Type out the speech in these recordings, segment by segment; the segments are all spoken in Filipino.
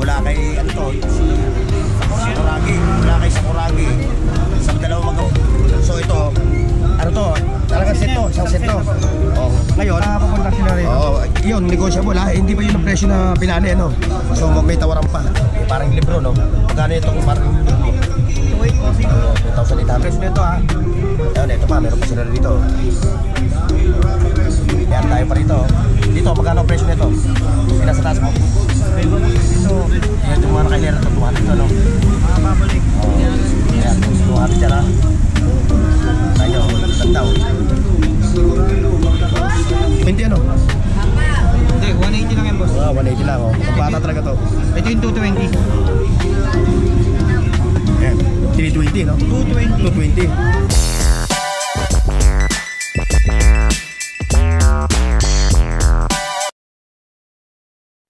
Mula kay ano to, si Sakuragi, mula kay Sakuragi. Sa dalawa so ito, ano to, talagang seto, isang seto. Oh, ngayon, Papunta sila rin. yun, negotiable ha. Hindi pa yun ang presyo na pinali, no? So may tawaran pa. Parang libro, no? Magkano ito kung parang libro mo? 2,800. Presyo nito ha. Ayun, ito pa, meron pa sila dito. Yan, tayo pa rito. Dito, magkano ang presyo nito? Pinasa taas mo? Ito. Yan, yung mga nakailera ito, 200 ito, no? Babalik. Yan, 200 yan ha. Tayo, lantaw. 20 ano? Hindi, 180 lang yan, boss. 180 lang, oh. Bata talaga to. Ito yung 220. Yan, 320, no? 220. 220.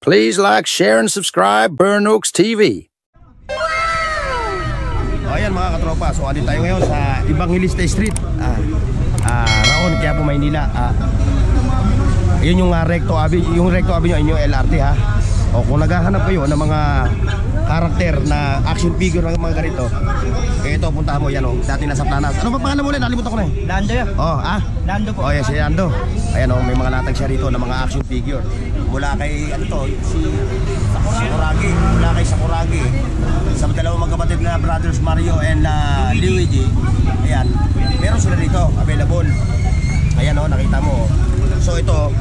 Please like, share, and subscribe Burn Oaks TV. Ayan mga katropa, so andito tayo ngayon sa Evangelista Street, Raon, Quiapo, Maynila. Yun yung Recto Avenue, yung Recto Avenue, yun yung LRT ha. O kung naghahanap kayo ng mga karakter na action figure ng mga ganito, ito puntahan mo yan, dati nasa Planas. Ano ba pangalan mo ulit? Nalimutan ko na eh. Lando yan. Lando po. Oh yes, si Lando. Ayan may mga latag siya rito ng mga action figure. Mula kay ano to, si Sakuragi, mula kay Sakuragi. Sa dalawang magkapatid na brothers Mario and Luigi. Ayan, meron sila dito available. Ayan nakita mo. So ito,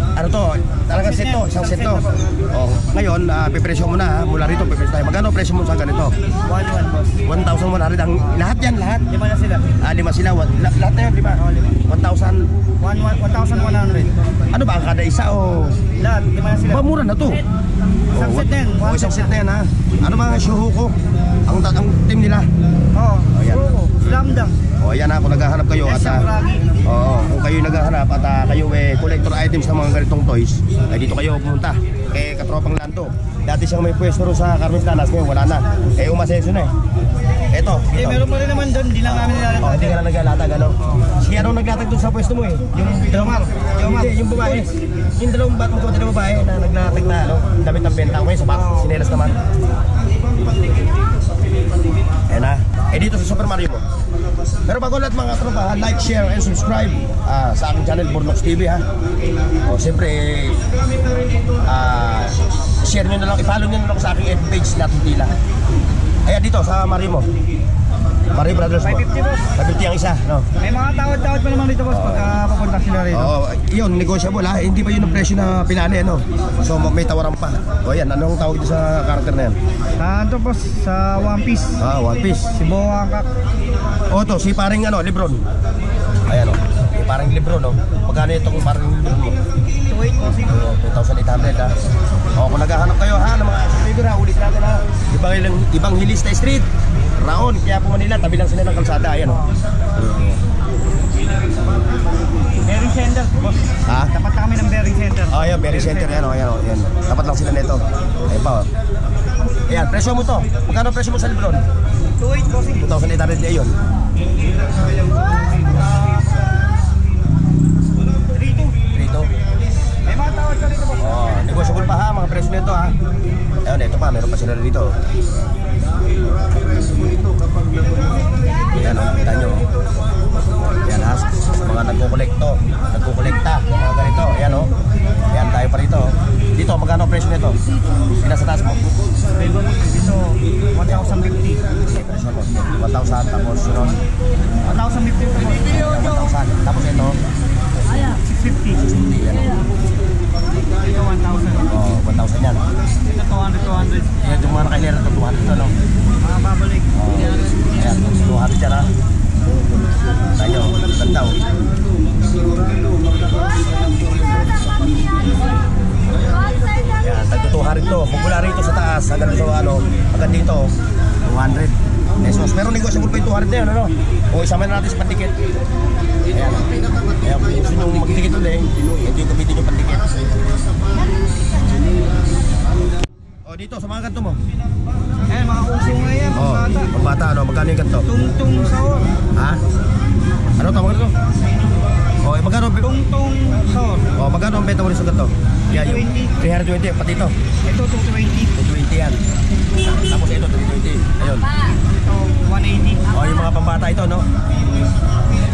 ano to, talagang seto, isang seto. Ngayon, pipresyo mo na mula rito, pipresyo tayo. Magkano presyo mo sa ganito? 1,100, boss. 1,100 ang lahat yan, lahat. 5 na sila. 5 sila, lahat na yan, 5. 1,000. 1,100. Ano ba, kada isa o? Lahat, 5 na sila. Ba, mura na to. Isang set na yan. Isang set na yan ha. Ano mga Shuhuko? Ang team nila. Oo. Ayan. Slam dunk. Ayan kung naghahanap kayo at kung kayo naghahanap at kayo collector items ng mga ganitong toys, ay dito kayo pumunta kay Katropang Lando. Dati siyang may pwesto rin sa Carmen Planas, ngayon wala na. Umasenso na eh. Ito. Meron pa rin naman doon, hindi lang namin nilalatag. Hindi ka na naglalatag, ano? Si anong naglatag doon sa pwesto mo eh? Yung Jomar. Hindi, yung babae. Yung dalawang babae na naglatag na, damit ng benta. Okay, sapat, sinelas naman. Ayan na. Dito sa Super Mario mo. Pero bago lahat mga tropa, like, share, and subscribe sa aking channel, Burn Oaks TV ha. Siyempre, share nyo na lang, i-follow nyo na lang sa aking FB page na Tila. Ayan dito sa Mario mo. Mario Brothers mo. 550 boss. 550 ang isa, no? May mga tawad-tawad pa naman dito, boss, pagka papunta sila rin. Yun, negotiable ha. Hindi pa yun ang presyo na pinali, no? So may tawaran pa. Ayan, anong tawag dito sa karakter na yan? Ito, boss, sa One Piece. One Piece. Si Boangkak. To, si paring Lebron. Ayan si paring Lebron, no? Magkano ito kung paring Lebron mo? 2,800 ha. Kung naghahanap kayo ha ng mga action figure ha, ulit natin ha. Evangelista Street, Raon, Quiapo, Manila, tabi lang sila ng kalsada. Ayan Bearing center, boss. Dapat na kami ng bearing center. Ayan, bearing center. Ayan. Dapat lang sila nito. Ayan pa. Ayan, presyo mo to. Magkano presyo mo sa Lebron? 2,800, boss. 2,800 na yun. 3,200. May mga tawad ka rito, boss. Negotiable pa ha, mga presyo nito ha. Ayun, ito pa, meron pa sila dito. Ayan kita nyo. Ayan ha, mga nagkukolekta, mga ganito. Ayan ayan tayo pa rito. Dito, magkano presyo nito? Pinasa taas mo? Dito, 1,050. Presyo mo, 1,000 tapos yun. 1,050 po, boss. 1,000 tapos ito. 650. Ito 1,000. 1,000 yan. Ito 200. Yan yung mga nakailera ito, 200 ito, no? Babalik. Ayan, 200 yan ha. Tayo, lantaw. Ayan, tag-200 to. Mula rito sa taas, hanggang hanggang dito, 200 pesos. Pero negosyable pa yung 200 na yun, ano? O isama na natin sa pandikit. Ayan, kung gusto nyo magdikit ulit, hindi yung gamitin yung pandikit. Dito sa mga kanto mo. Ayan, mga kusing na yan, mga bata. Mga bata, magkano yung kanto? Tungtung sahor. Ha? Ano tawag nito? Magkano? Tungtung sahor. Magkano ang benta mo rin sa kanto? 320, pati ito. Ito 220. 220 yan. dito, no?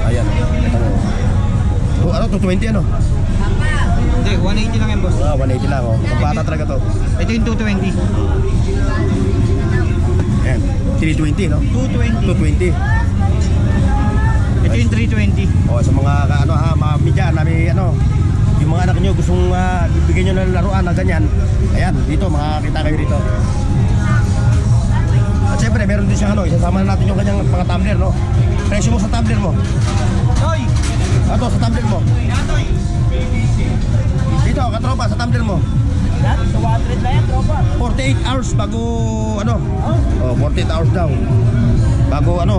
Ayan, ito mo. Ano, 220 ano? Hindi, 180 lang yan, boss. 180 lang, oh. Bata talaga to. Ito yung 220. Ayan, 320, no? 220. 220. Ito yung 320. O, sa mga, ano ha, mga media, may, ano, yung mga anak nyo gustong bigyan nyo ng laruan na ganyan, ayan, dito, makakita kayo dito. At syempre, meron din siyang, ano, isasama na natin yung kanyang mga tumbler, no? Presyo mo sa tumbler mo. Toy! Ato, sa tumbler mo. Dito, katropa, sa tumbler mo. Yan, 200 na yan, tropa. 48 hours bago, ano? Oh, 48 hours daw. Bago, ano?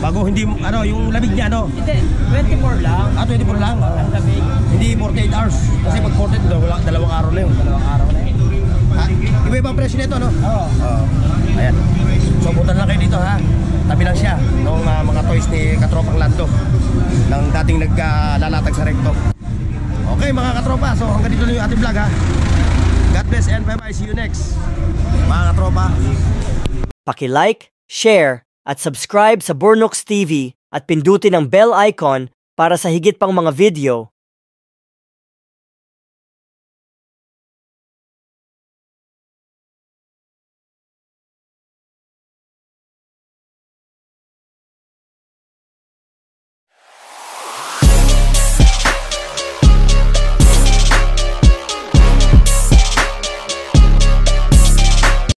Bago hindi, ano, yung lamig niya, ano? Hindi, 24 lang. 24 lang. Ang lamig. Hindi 48 hours. Kasi pag 48, dalawang araw na yun. Dalawang araw na yun. Iba-ibang presyo nito, no? Oo. Ayan. So, punta lang kayo dito, ha? Tabi lang siya ng mga toys ni Katropang Lando ng dating naglalatag sa Recto. Okay, mga katropa. So, hanggang dito na yung ating vlog, ha? God bless and bye-bye. See you next. Mga katropa. Paki-like, share, at subscribe sa Burnooks TV at pindutin ang bell icon para sa higit pang mga video.